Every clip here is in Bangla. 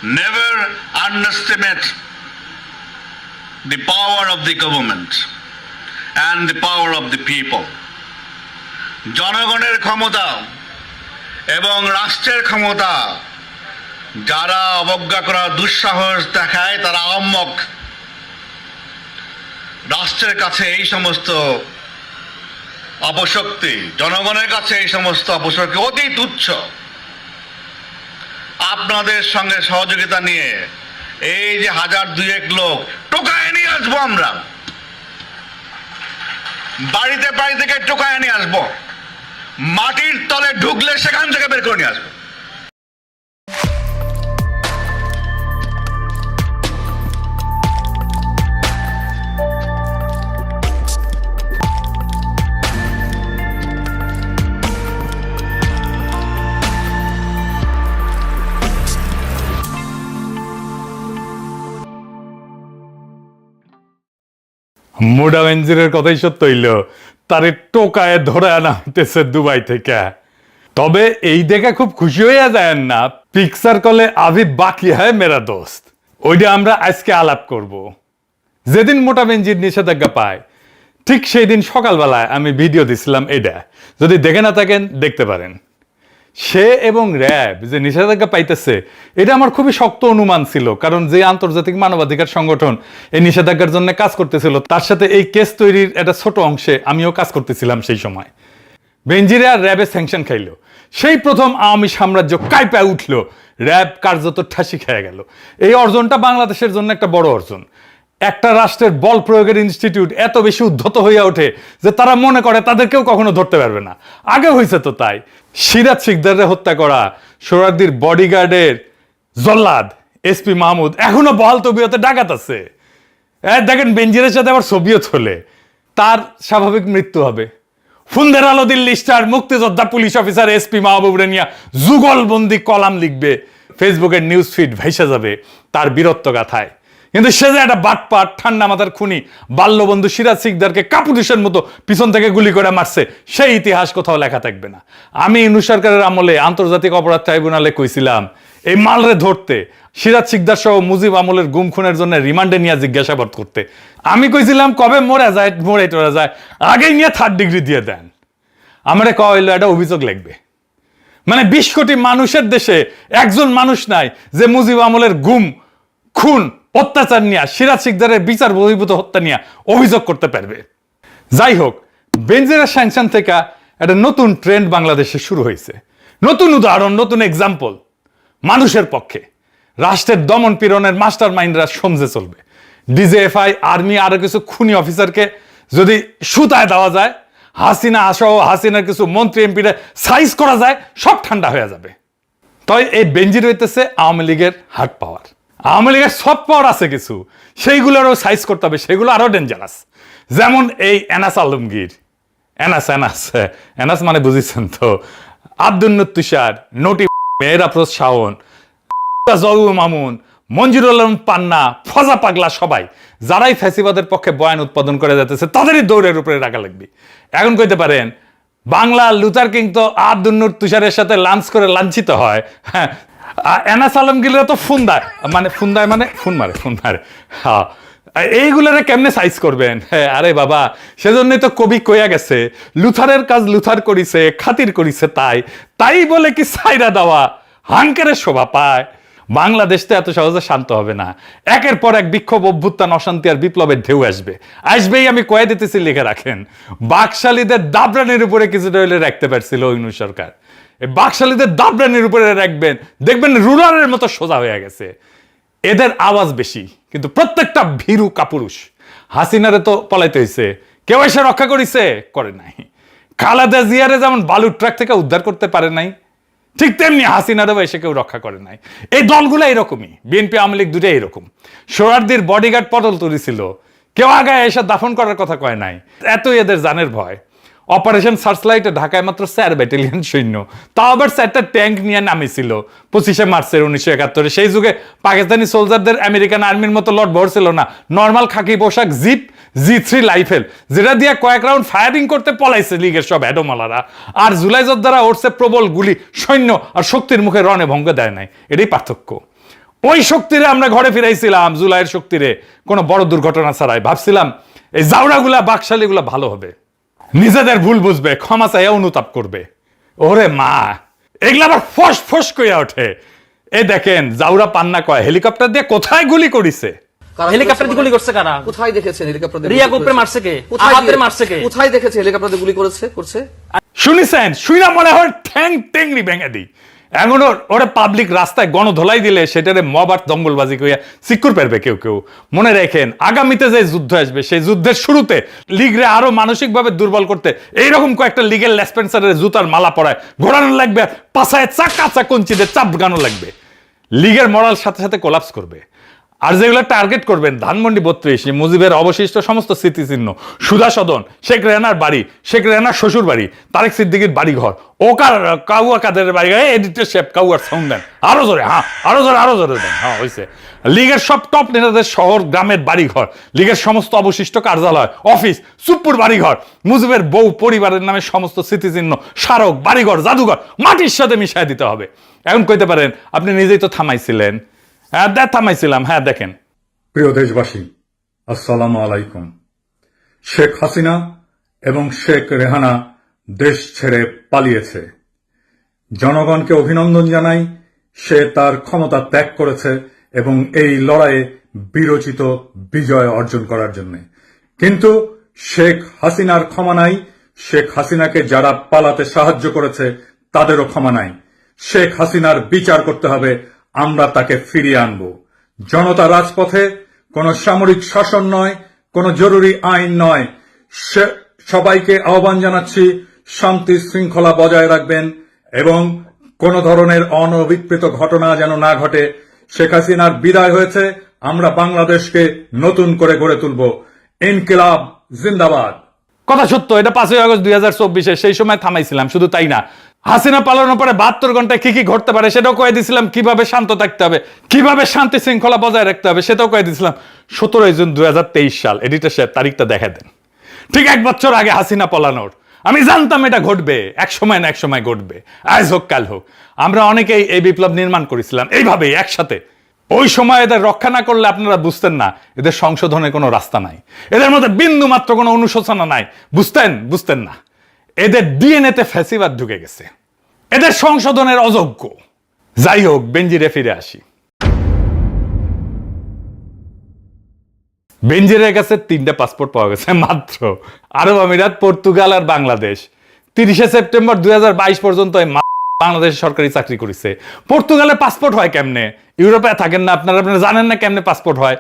never underestimate the power of the government and the power of the people. জনগণের ক্ষমতা এবং রাষ্ট্রের ক্ষমতা যারা অবজ্ঞা করার দুঃসাহস দেখায় তারা আহম্মক। রাষ্ট্রের কাছে এই সমস্ত অপশক্তি, জনগণের কাছে এই সমস্ত অপশক্তি অতি তুচ্ছ। আপনাদের সঙ্গে সহযোগিতা নিয়ে এই যে 1000-2000 লোক টোকায় নিয়ে আসবো, আমরা বাড়িতে বাড়ি থেকে টোকায় নিয়ে আসবো, মাটির তলে ঢুকলে সেখান থেকে বের করে নিয়ে আসবো। মোডা বেনজিরের কথাই সত্য হইল, তারে টোকায় ধরে আনা হইতেছে দুবাই থেকে। তবে এই দেখে খুব খুশি হইয়া যায় না, পিকচার কলে আভি বাকি হয় মেরা দোস্ত, ওইটা আমরা আজকে আলাপ করব। যেদিন মোটা বেনজির নিষেধাজ্ঞা পায় ঠিক সেই দিন সকালবেলায় আমি ভিডিও দিছিলাম, এটা যদি দেখে না থাকেন দেখতে পারেন। সে এবং র্যাব যে নিষেধাজ্ঞা পাইতেছে এটা আমার খুবই শক্ত অনুমান ছিল, কারণ যে আন্তর্জাতিক মানবাধিকার সংগঠন এই নিষেধাজ্ঞার জন্য কাজ করতেছিল তার সাথে এই কেস তৈরির একটা ছোট অংশে আমিও কাজ করতেছিলাম সেই সময়। বেনজিরে আর র্যাবে স্যাংশন খাইল, সেই প্রথম আওয়ামী সাম্রাজ্য কাইপায় উঠল, র্যাব কার্যত ঠাসি খেয়ে গেল। এই অর্জনটা বাংলাদেশের জন্য একটা বড় অর্জন। একটা রাষ্ট্রের বল প্রয়োগের ইনস্টিটিউট এত বেশি উদ্ধত হইয়া ওঠে যে তারা মনে করে তাদেরকেও কখনো ধরতে পারবে না। আগে হয়েছে তো তাই। সিরাজ শিকদারের হত্যা করা সোহরাওয়ার্দীর বডিগার্ডের জল্লাদ এসপি মাহমুদ এখনো বহাল তবিয়তে ডাকাত আছে। দেখেন বেনজিরের সাথে আবার ছবিও চলে, তার স্বাভাবিক মৃত্যু হবে। ফুন্দের আলো দিল্লি স্টার মুক্তিযোদ্ধা পুলিশ অফিসার এসপি মাহবুবরে নিয়ে যুগলবন্দি কলাম লিখবে, ফেসবুকের নিউজ ফিড ভাইসা যাবে তার বীরত্ব গাথায়। কিন্তু সে যে একটা বাটপাট ঠান্ডা মাথার খুনি বাল্যবন্ধু সিরাজ শিকদারকে কাপুরুষের মতো পিছন থেকে গুলি করে মারছে, সেই ইতিহাস কোথাও লেখা থাকবে না। আমি ইউনূস সরকারের আমলে আন্তর্জাতিক অপরাধ ট্রাইব্যুনালে কইছিলাম এই মালরে ধরতে, সিরাজ শিকদার সহ মুজিব আমলের গুম খুনের জন্য রিমান্ডে নিয়ে জিজ্ঞাসাবাদ করতে। আমি কইছিলাম কবে মরে যায় মরে টরে যায়, আগেই নিয়ে 3rd ডিগ্রি দিয়ে দেন। আমারে কওয়া হইলো একটা অভিযোগ লিখবে। মানে 20 কোটি মানুষের দেশে একজন মানুষ নাই যে মুজিব আমলের গুম খুন অত্যাচার নিয়ে, সিরাজ শিকদারের বিচার বহির্ভূত হত্যা নিয়ে অভিযোগ করতে পারবে। যাই হোক, বেনজিরের স্যাংশন থেকে একটা নতুন ট্রেন্ড বাংলাদেশে শুরু হয়েছে, নতুন উদাহরণ, নতুন এক্সাম্পল। মানুষের পক্ষে রাষ্ট্রের দমন পীড়নের মাস্টার মাইন্ডরা সমঝে চলবে। ডিজিএফআই, আর্মি, আরো কিছু খুনি অফিসারকে যদি সুতায় দেওয়া যায়, হাসিনা সহ হাসিনার কিছু মন্ত্রী এমপিরা সাইজ করা যায়, সব ঠান্ডা হয়ে যাবে। তাই এই বেনজির হইতেছে আওয়ামী লীগের হার্ড পাওয়ার। আওয়ামী লীগের সব পাওয়ার আছে কিছু, সেইগুলোরও সাইজ করতে হবে, সেগুলো আরো ডেঞ্জারাস। যেমন এই এনাস আলমগীর, এনাস মানে বুঝেছেন তো, আব্দুল তুষার, নটি, মেহরাফরোজ শাওন, জহুর মামুন, মঞ্জুরুল আলম পান্না, ফজা পাগলা, সবাই যারাই ফ্যাসিবাদের পক্ষে বয়ান উৎপাদন করে যাচ্ছে তাদেরই দৌড়ের উপরে রাখা লাগবে। এখন কইতে পারেন বাংলা লুথার কিং তো আব্দুল তুষারের সাথে লাঞ্চ করে লাঞ্ছিত হয়, হ্যাঁ, এনাস আলমগীররা তো ফোন মারে। হ্যাঁ, এইগুলোরে কেমনে সাইজ করবেন? হ্যাঁ, আরে বাবা, সেজন্যই তো কবি কইয়া গেছে, লুথারের কাজ লুথার করিছে, খাতির করিছে তাই বলে কি সাইরা দেওয়া হাঙ্কারের শোভা পায়? বাংলাদেশ তো এত সহজে শান্ত হবে না। একের পর এক বিক্ষোভ, অভ্যুত্থান, অশান্তি আর বিপ্লবের ঢেউ আসবেই। আমি কয়ে দিতেছি, লিখে রাখেন। বাকশালীদের দাবরানির উপরে কিছুটা হইলে রাখতে পারছিল ইউনূস সরকার, এই বাকশালীদের দাবরানির উপরে রাখবেন, দেখবেন রুলারের মতো সোজা হয়ে গেছে। এদের আওয়াজ বেশি, কিন্তু প্রত্যেকটা ভীরু কাপুরুষ। হাসিনারে তো পলাইতে হয়েছে, কেউ এসে রক্ষা করিছে? করে নাই। খালেদা জিয়ারে যেমন বালুর ট্রাক থেকে উদ্ধার করতে পারে নাই, ঠিক তেমনি হাসিনারও এসে কেউ রক্ষা করে নাই। এই দলগুলো এরকমই, বিএনপি আওয়ামী লীগ দুটাই এরকম। সোহরাওয়ার্দীর বডিগার্ড পটল তুলেছিল, কেউ আগে এসে দাফন করার কথা কয় নাই, এতই এদের জানের ভয়। অপারেশন সার্চলাইটে ঢাকায় মাত্র 4 ব্যাটালিয়ন সৈন্য, তাও আবার 4টা ট্যাঙ্ক নিয়ে নামেছিল 25শে মার্চের 1971। সেই যুগে পাকিস্তানি সোলজারদের আমেরিকান আর্মির মতো লট ভর ছিল না, নর্মাল খাকি পোশাক, জিপ, G3 রাইফেল, যেটা দিয়ে কয়েক রাউন্ড ফায়ারিং করতে পলাইছে লীগের সব হেডোমালারা। আর জুলাই যোদ্ধারা উঠছে প্রবল গুলি, সৈন্য আর শক্তির মুখে রণে ভঙ্গ দেয় নাই। এটাই পার্থক্য। ওই শক্তিরে আমরা ঘরে ফিরাইছিলাম, জুলাইয়ের শক্তিরে, কোনো বড় দুর্ঘটনা ছাড়াই। ভাবছিলাম এই জাউড়াগুলা বাকশালীগুলা ভালো হবে, নিজেদের ভুল বুঝবে, ক্ষমা চাইয়া অনুতাপ করবে। ওরে মা, এগুলা আবার ফস ফস কইয়া ওঠে। এই দেখেন জাউরা পান্না কয় হেলিকপ্টার দিয়ে কোথায় গুলি করিছে। হেলিকপ্টার দিয়ে গুলি করছে কারা? কোথায় দেখেছেন হেলিকপ্টার দিয়ে রিয়া গোপরে মারছে কে? আহাতের মারছে কে? কোথায় দেখেছে হেলিকপ্টার দিয়ে গুলি করছে? শুনিছেন? শুইনা মনে হয় ঠ্যাং টেংরি ভেঙে দিই। এখন ওরে পাবলিক রাস্তায় গণধোলাই দিলে সেটারে মব আর দঙ্গলবাজি কইয়া সিকুর পারবে কেউ কেউ। মনে রাখেন, আগামীতে যে যুদ্ধ আসবে সেই যুদ্ধের শুরুতে লীগরে আরো মানসিকভাবে দুর্বল করতে এইরকম কয়েকটা লিগেল লেসপেন্সারের জুতার মালা পরায় ঘোরানো লাগবে, পাছায় চাকা কঞ্চিতে চাপ গানো লাগবে। লীগের মরাল সাথে সাথে কোলাপস করবে। আর যেগুলো টার্গেট করবেন, ধানমন্ডি 32, মুজিবের অবশিষ্ট সমস্ত স্মৃতিচিহ্ন, সুধা সদন, শেখ রেহানার বাড়ি, শেখ রেহানার শ্বশুর বাড়ি, তারেক সিদ্দিকীর বাড়ি ঘর, কাউয়া কাদের বাড়ি ঘর, এডিটর শেপ কাউয়ার সাউন্ড দেন আরো জোরে, হ্যাঁ আরো জোরে দেন, হ্যাঁ হয়েছে। লীগের সব টপ নেতাদের শহর গ্রামের বাড়ি ঘর, লীগের সমস্ত অবশিষ্ট কার্যালয়, অফিস, সুপ্পুর বাড়ি ঘর, মুজিবের বউ পরিবারের নামে সমস্ত স্মৃতিচিহ্ন, স্মারক, বাড়িঘর, জাদুঘর মাটির সাথে মিশাই দিতে হবে। এখন কইতে পারেন আপনি নিজেই তো থামাইছিলেন। হ্যাঁ থামাইছিলাম, হ্যাঁ দেখেন। প্রিয় দেশবাসী, আসসালামু আলাইকুম। শেখ হাসিনা এবং শেখ রেহানা দেশ ছেড়ে পালিয়েছে। জনগণকে অভিনন্দন জানাই, সে তার ক্ষমতা ত্যাগ করেছে এবং এই লড়াইয়ে বিরচিত বিজয় অর্জন করার জন্য। কিন্তু শেখ হাসিনার ক্ষমা নাই, শেখ হাসিনাকে যারা পালাতে সাহায্য করেছে তাদেরও ক্ষমা নাই। শেখ হাসিনার বিচার করতে হবে, আমরা তাকে ফিরিয়ে আনব। জনতা রাজপথে, কোন সামরিক শাসন নয়, কোন জরুরি আইন নয়। সবাইকে আহ্বান জানাচ্ছি, শান্তি শৃঙ্খলা বজায় রাখবেন এবং কোন ধরনের অনভিপ্রেত ঘটনা যেন না ঘটে। শেখ হাসিনার বিদায় হয়েছে, আমরা বাংলাদেশকে নতুন করে গড়ে তুলব। ইনকিলাব জিন্দাবাদ। কথা সত্য, এটা 5ই আগস্ট 2024 সেই সময় থামাইছিলাম। শুধু তাই না, হাসিনা পালানোর পরে 72 ঘন্টায় কি কি ঘটতে পারে সেটাও কয়ে দিছিলাম, কিভাবে শান্ত থাকতে হবে, কিভাবে শান্তি শৃঙ্খলা বজায় রাখতে হবে সেটাও কয়ে দিছিলাম। 17 জুন 2023 সাল, এডিটর সাহেব তারিখটা দেখা দেন। ঠিক 1 বছর আগে হাসিনা পালানোর। আমি জানতাম এটা ঘটবে, এক সময় না এক সময় ঘটবে, আজ হোক কাল হোক। আমরা অনেকেই এই বিপ্লব নির্মাণ করেছিলাম এইভাবেই একসাথে। ওই সময় এদের রক্ষা না করলে আপনারা বুঝতেন না এদের সংশোধনের কোনো রাস্তা নাই, এদের মধ্যে বিন্দু মাত্র কোনো অনুশোচনা নাই। বুঝতেন না এদের ডিএনএতে ফ্যাসিবাদ ঢুকে গেছে, এদের সংশোধনের অযোগ্য। যাই হোক, বেনজিরে ফিরে আসি। বেনজিরের কাছে 3টা পাসপোর্ট পাওয়া গেছে মাত্র। আরব আমিরাত, পর্তুগাল আর বাংলাদেশ। 30 সেপ্টেম্বর 2022 পর্যন্ত বাংলাদেশের সরকারি চাকরি করেছে। পর্তুগালে পাসপোর্ট হয় কেমনে? ইউরোপে থাকেন না আপনারা জানেন না কেমনে পাসপোর্ট হয়?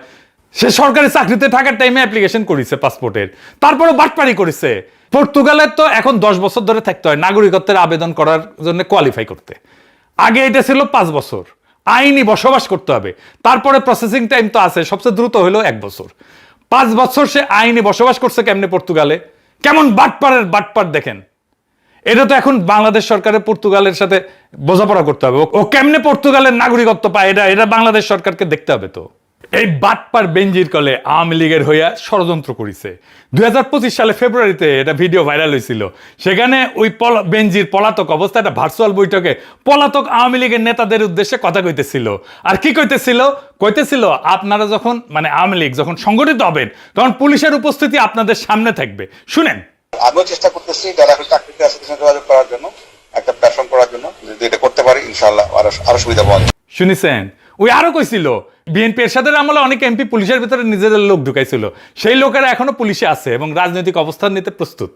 সে সরকারি চাকরিতে থাকার টাইমে অ্যাপ্লিকেশন করেছে পাসপোর্টের, তারপরে বাটপারি করেছে। পর্তুগালের তো এখন 10 বছর ধরে থাকতে হয় নাগরিকত্বের আবেদন করার জন্য, কোয়ালিফাই করতে। আগে এটা ছিল 5 বছর, আইনি বসবাস করতে হবে, তারপরে প্রসেসিং টাইম তো আছে, সবচেয়ে দ্রুত হলো 1 বছর। 5 বছর সে আইনি বসবাস করছে কেমনে পর্তুগালে? কেমন বাটপার দেখেন। এটা তো এখন বাংলাদেশ সরকারের পর্তুগালের সাথে বোঝাপড়া করতে হবে, ও কেমনে পর্তুগালের নাগরিকত্ব পায় এটা বাংলাদেশ সরকারকে দেখতে হবে। তো এই বাটপার বেনজির কলে আওয়ামী লীগের হইয়া ষড়যন্ত্র করেছে। 2025 সালে ফেব্রুয়ারিতে এটা ভিডিও ভাইরাল হয়েছিল। সেখানে ওই বেনজির পলাতক অবস্থা একটা ভার্চুয়াল বৈঠকে পলাতক আওয়ামী লীগের নেতাদের উদ্দেশ্যে কথা কইতেছিল। আর কি কইতেছিল আপনারা যখন আওয়ামী লীগ যখন সংগঠিত হবেন তখন পুলিশের উপস্থিতি আপনাদের সামনে থাকবে। শুনেন, আমিও চেষ্টা করতেছি যারা এখন চাকরিতে আছে তাদের সাথে যোগাযোগ করার জন্য, একটা প্ল্যাটফর্ম করার জন্য। যদি এটা করতে পারি ইনশাআল্লাহ আরো সুবিধা পাওয়া যাবে। শুনেছেন? ওই আরো কইছিল বিএনপি এরশাদের আমলে অনেক এমপি পুলিশের ভিতরে নিজেদের লোক ঢুকাইছিল, সেই লোকেরা এখনো পুলিশে আছে এবং রাজনৈতিক অবস্থান নিতে প্রস্তুত।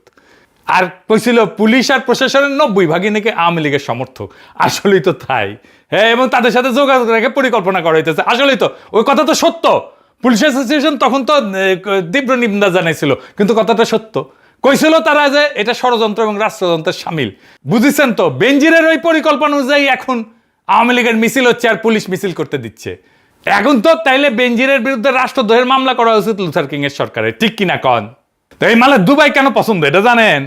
আর কইছিল পুলিশ আর প্রশাসনের 90% নাকি আওয়ামী লীগের সমর্থক। আসলেই তো তাই, হ্যাঁ। এবং তাদের সাথে যোগাযোগ রেখে পরিকল্পনা করা হইতেছে। আসলেই তো ওই কথা তো সত্য। পুলিশ অ্যাসোসিয়েশন তখন তো তীব্র নিন্দা জানাইছিল, কিন্তু কথাটা সত্য। কইছিল তারা যে এটা ষড়যন্ত্র এবং রাষ্ট্রযন্ত্রের সামিল। বুঝেছেন তো? বেনজিরের ওই পরিকল্পনা অনুযায়ী এখন আওয়ামী লীগের মিছিল হচ্ছে আর পুলিশ মিছিল করতে দিচ্ছে। এখন তো তাইলে বেনজিরের বিরুদ্ধে রাষ্ট্রদ্রোহের মামলা করা উচিত লুথার কিং এর সরকারের, ঠিক কিনা কন? তো এই মালে দুবাই কেন পছন্দ এটা জানেন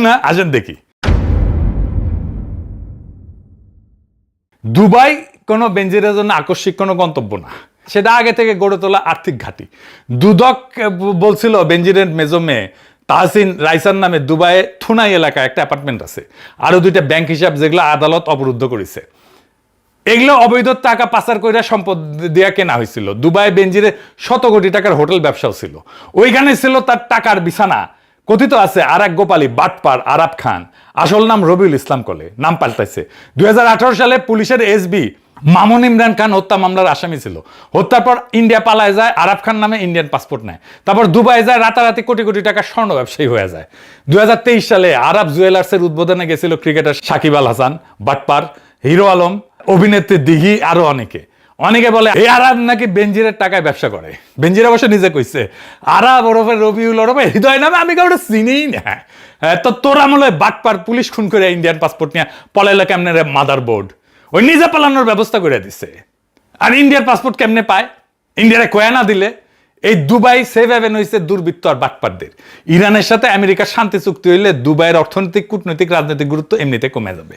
না? আসেন দেখি। দুবাই কোনো বেনজিরের জন্য আকস্মিক কোনো গন্তব্য না, সেটা আগে থেকে গড়ে তোলা আর্থিক ঘাঁটি। দুদক বলছিল বেনজিরের মেজো মেয়ে তাহসিন রাইসার নামে দুবাইয়ে থুনাই এলাকায় একটা অ্যাপার্টমেন্ট আছে, আরো 2টা ব্যাংক হিসাব যেগুলো আদালত অবরুদ্ধ করেছে। এগুলো অবৈধ টাকা পাচার কইরা সম্পদ দিয়া কেনা হয়েছিল। দুবাই বেনজিরে 100 কোটি টাকার হোটেল ব্যবসাও ছিল, ওইখানে ছিল তার টাকার বিছানা। কথিত আছে আর এক গোপালী বাটপার আরাব খান, আসল নাম রবিউল ইসলাম কলে, নাম পাল্টাইছে। 2018 সালে পুলিশের এসবি মামুন ইমরান খান হত্যা মামলার আসামি ছিল। হত্যার পর ইন্ডিয়া পালায় যায়, আরাব খান নামে ইন্ডিয়ান পাসপোর্ট নেয়, তারপর দুবাই যায়, রাতারাতি কোটি কোটি টাকা স্বর্ণ ব্যবসায়ী হয়ে যায়। 2023 সালে আরব জুয়েলার্সের উদ্বোধনে গেছিল ক্রিকেটার সাকিব আল হাসান, বাটপার, হিরো আলম, অভিনেত্রী দিঘি, আরো অনেকে। অনেকে বলে এই আরব নাকি বেনজিরের টাকায় ব্যবসা করে। বেনজির অবশ্য নিজে কইছে আরব ওরফে রবিউল ওরফে হৃদয় নামে আমি কাউকে চিনিই না। তো তোর আমলে বাটপার পুলিশ খুন করে ইন্ডিয়ান পাসপোর্ট নিয়ে পলাইলো কেমনে রে মাদার বোর্ড, ওই নিজে পালানোর ব্যবস্থা করে দিছে। আর ইন্ডিয়ার পাসপোর্ট কেমনে পায়? ইন্ডিয়ারে কয়া না দিলে। এই দুবাই সেভ হ্যাভেন হয়েছে দুর্বৃত্ত আর বাটপারদের। ইরানের সাথে আমেরিকার শান্তি চুক্তি হইলে দুবাইয়ের অর্থনৈতিক, কূটনৈতিক, রাজনৈতিক গুরুত্ব এমনিতে কমে যাবে।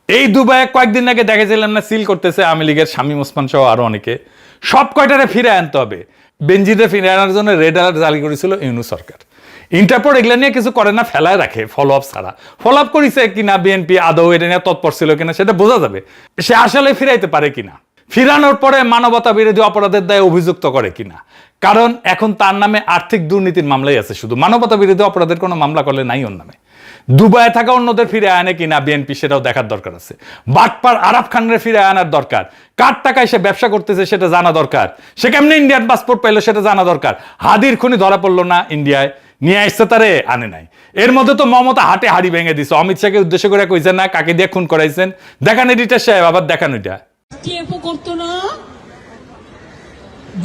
এই দুবাইয়ে কয়েকদিন আগে দেখেছিলাম না সিল করতেছে আওয়ামী লীগের শামীম ওসমান সহ আরো অনেকে। সব কয়টারে ফিরে আনতে হবে। বেনজিরে ফিরে আনার জন্য রেড অ্যালার্ট জারি করেছিল ইউনূস সরকার। ইন্টারপোল এগুলা নিয়ে কিছু করে না, ফেলায় রাখে ফলো আপ ছাড়া। ফলো আপ করেছে কিনা বিএনপি আদৌ এটা নিয়ে তৎপর ছিল কিনা সেটা বোঝা যাবে, সে আসলে ফিরাইতে পারে কিনা, ফিরানোর পরে মানবতা বিরোধী অপরাধের দায়ে অভিযুক্ত করে কিনা। কারণ এখন তার নামে আর্থিক দুর্নীতির মামলাই আছে, শুধু মানবতা বিরোধী অপরাধের কোনো মামলা করলে নাই ওর নামে। দুবাইয়ে থাকা অন্যদের ফিরে আনে কিনা বিএনপি সেটাও দেখার দরকার আছে। বাটপার আরাব খানের ফিরে আনার দরকার। কার টাকায় সে ব্যবসা করতেছে সেটা জানা দরকার। সে কেমনে ইন্ডিয়ান পাসপোর্ট পাইলো সেটা জানা দরকার। হাদির খুনি ধরা পড়লো না ইন্ডিয়ায়, নিয়ে আসছে তারে আনে নাই। এর মধ্যে তো মমতা হাটে হাড়ি ভেঙে দিছে, অমিত শাহকে উদ্দেশ্য করে কইছেন না কাকে দিয়ে খুন করাইছেন। দেখান এডিটার সাহেব, আবার দেখান ওইটা। টিএফও করতো না।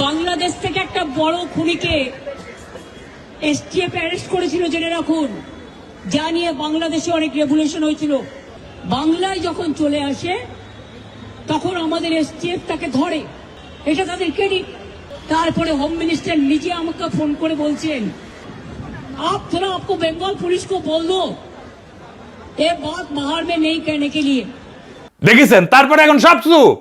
বাংলাদেশ থেকে একটা বড় খুনিকে এসটিএফ অ্যারেস্ট করেছিল, জেনে রাখুন। যা নিয়ে বাংলাদেশে অনেক রেভলিউশন হয়েছিল। বাংলায় যখন চলে আসে তখন আমাদের এসটিএফ তাকে ধরে, এটা তাদের ক্রেডিট। তারপরে হোম মিনিস্টার নিজে আমাকে ফোন করে বলছেন आप थोड़ा आपको बंगाल पुलिस को बोल दो ये बात बाहर में नहीं कहने के लिए। দেখেছেন, তারপরে এখন সব চুপ।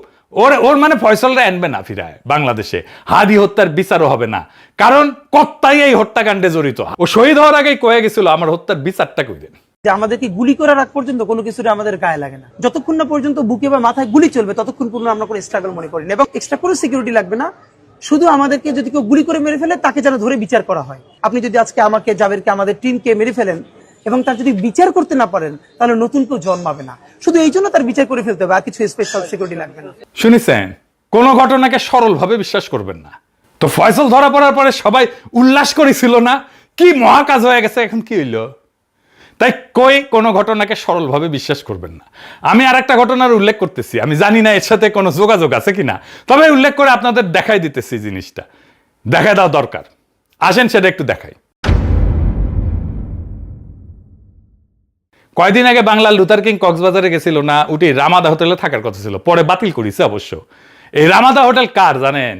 ওর মানে ফয়সলরা আনবে না ফিরায় বাংলাদেশে। হাদি হত্যার বিচারও হবে না, কারণ কর্তাই এই হত্যাকাণ্ডে জড়িত। ও শহীদ হওয়ার আগেই কয়ে গেছিল আমার হত্যার বিচারটা কইরেন। যে আমাদেরকে গুলি করার আগ পর্যন্ত কোনো কিছুটা আমাদের গায়ে লাগে না। যতক্ষণ না পর্যন্ত বুকে বা মাথায় গুলি চলবে ততক্ষণ পর্যন্ত আমরা কোনো স্ট্রাগল মনে করি না, এবং এক্সট্রা কোনো সিকিউরিটি লাগবে না। শুধু আমাদেরকে যদি কেউ গুলি করে মেরে ফেলে তাকে যেন ধরে বিচার করা হয়। আপনি যদি আজকে আমাকে, জাবেরকে, আমাদের টিমকে মেরে ফেলেন এবং তার যদি বিচার করতে না পারেন তাহলে নতুন কেউ জন্মাবে না। শুধু এই জন্য তার বিচার করে ফেলতে হবে, আর কিছু স্পেশাল সিকিউরিটি লাগবে না। শুনেছেন, কোন ঘটনাকে সরলভাবে বিশ্বাস করবেন না। তো ফয়সল ধরা পড়ার পরে সবাই উল্লাস করেছিল না, কি মহাকাজ হয়ে গেছে, এখন কি হইল? তাই কোনো ঘটনাকে সরলভাবে বিশ্বাস করবেন না। আমি আর একটা ঘটনার উল্লেখ করতেছি, আমি জানি না এর সাথে কোনো যোগাযোগ আছে কিনা, তবে উল্লেখ করে আপনাদের দেখাই দিতেছি জিনিসটা। দেখা দেওয়া দরকার, আসেন সেটা একটু দেখাই। কয়দিন আগে বাংলার লুথার কিং কক্সবাজারে গেছিল না, উঠি রামাদা হোটেলে থাকার কথা ছিল, পরে বাতিল করেছে অবশ্য। এই রামাদা হোটেল কার জানেন?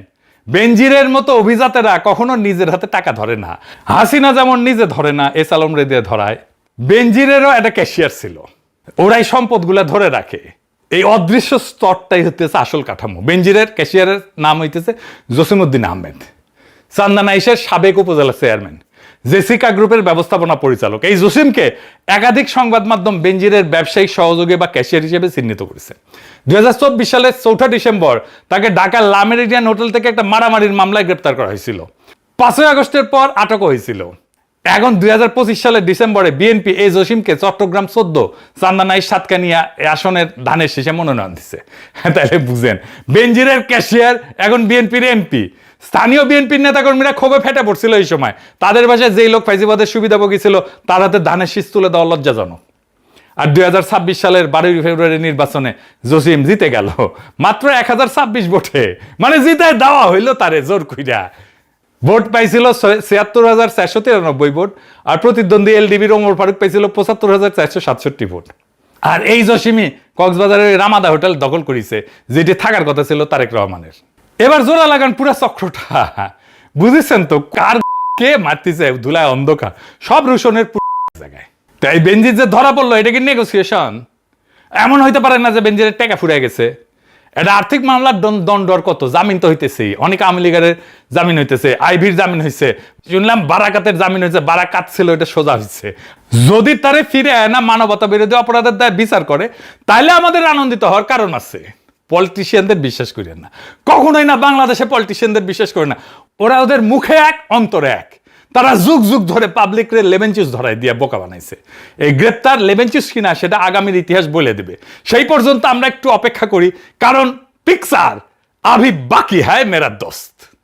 বেনজিরের মতো অভিজাতেরা কখনো নিজের হাতে টাকা ধরে না। হাসিনা যেমন নিজে ধরে না, এস আলম রে দিয়ে ধরায়। বেনজিরেরও একটা ক্যাশিয়ার ছিল, ওরাই সম্পদগুলা ধরে রাখে। এই অদৃশ্য স্তরটাই হতেছে আসল কাঠামো। বেনজিরের ক্যাশিয়ারের নাম হইতেছে জসিমউদ্দিন আহমেদ, চান্দানাইশের সাবেক উপজেলা চেয়ারম্যান, জেসিকা গ্রুপের ব্যবস্থাপনা পরিচালক। এই জসিমকে একাধিক সংবাদ মাধ্যম বেনজিরের ব্যবসায়িক সহযোগী বা ক্যাশিয়ার হিসেবে চিহ্নিত করেছে। 2024 সালের 4 ডিসেম্বর তাকে ঢাকার লা মেরিডিয়ান হোটেল থেকে একটা মারামারির মামলায় গ্রেপ্তার করা হয়েছিল। 5 আগস্টের পর আটক হয়েছিল। এখন 2025 সালের ডিসেম্বরে বিএনপি এই জসিমকে চট্টগ্রাম 14 চান্দানাই সাতকানিয়া আসনের ধানের শীষে মনোনয়ন দিচ্ছে। তাহলে বুঝেন, বেনজিরের ক্যাশিয়ার এখন বিএনপির এমপি। স্থানীয় বিএনপির নেতাকর্মীরা ক্ষোভে ফেটে পড়ছিল এই সময়। তাদের ভাষায় যেই লোক ফাইজিবাদের সুবিধাভোগী ছিল তার হাতে ধানের শীষ তুলে দেওয়া লজ্জাজনক। আর 2026 সালের 12 ফেব্রুয়ারি নির্বাচনে জসিম জিতে গেল মাত্র 1026 ভোটে, মানে জিতে দেওয়া হইল তারে জোর কইরা। ভোট পাইছিল 76,493 ভোট, আর প্রতিদ্বন্দ্বী এলডিবির ওমর ফারুক পাইছিল 75,467 ভোট। আর এই জসিমই কক্সবাজারের রামাদা হোটেল দখল করেছে, যেটি থাকার কথা ছিল তারেক রহমানের। এবার জোড়া লাগান পুরা চক্রটা, বুঝেছেন তো কার কে মারতেছে? ধুলায় অন্ধকার, সব রুশনের জায়গায়। তাই বেনজির যে ধরা পড়লো, এটা কি নেগোসিয়েশন? এমন হইতে পারে না যে বেনজিরের টাকা ফুরে গেছে। এটা আর্থিক মামলার দণ্ডর কত, জামিন তো হইতেছে, অনেক আওয়ামী লীগের জামিন হইতেছে, আইভির জামিন হয়েছে, শুনলাম বারাকাতের জামিন হয়েছে, বারাকাত ছিল এটা সোজা হয়েছে। যদি তারে ফিরে আয় না মানবতা বিরোধী অপরাধের দায় বিচার করে, তাহলে আমাদের আনন্দিত হওয়ার কারণ আছে। পলিটিশিয়ানদের বিশ্বাস করেন না, কখনোই না। বাংলাদেশে পলিটিশিয়ানদের বিশ্বাস করে না। ওরা ওদের মুখে এক অন্তরে এক। তারা যুগ যুগ ধরে পাবলিকরে লেমন জুস ধরাই দিয়ে বোকা বানাইছে। এই গ্রেপ্তার লেমন জুস কিনা সেটা আগামীর ইতিহাস বলে দেবে। সেই পর্যন্ত আমরা একটু অপেক্ষা করি, কারণ পিকচার আভি বাকি হ্যায় মেরা দোস্ত।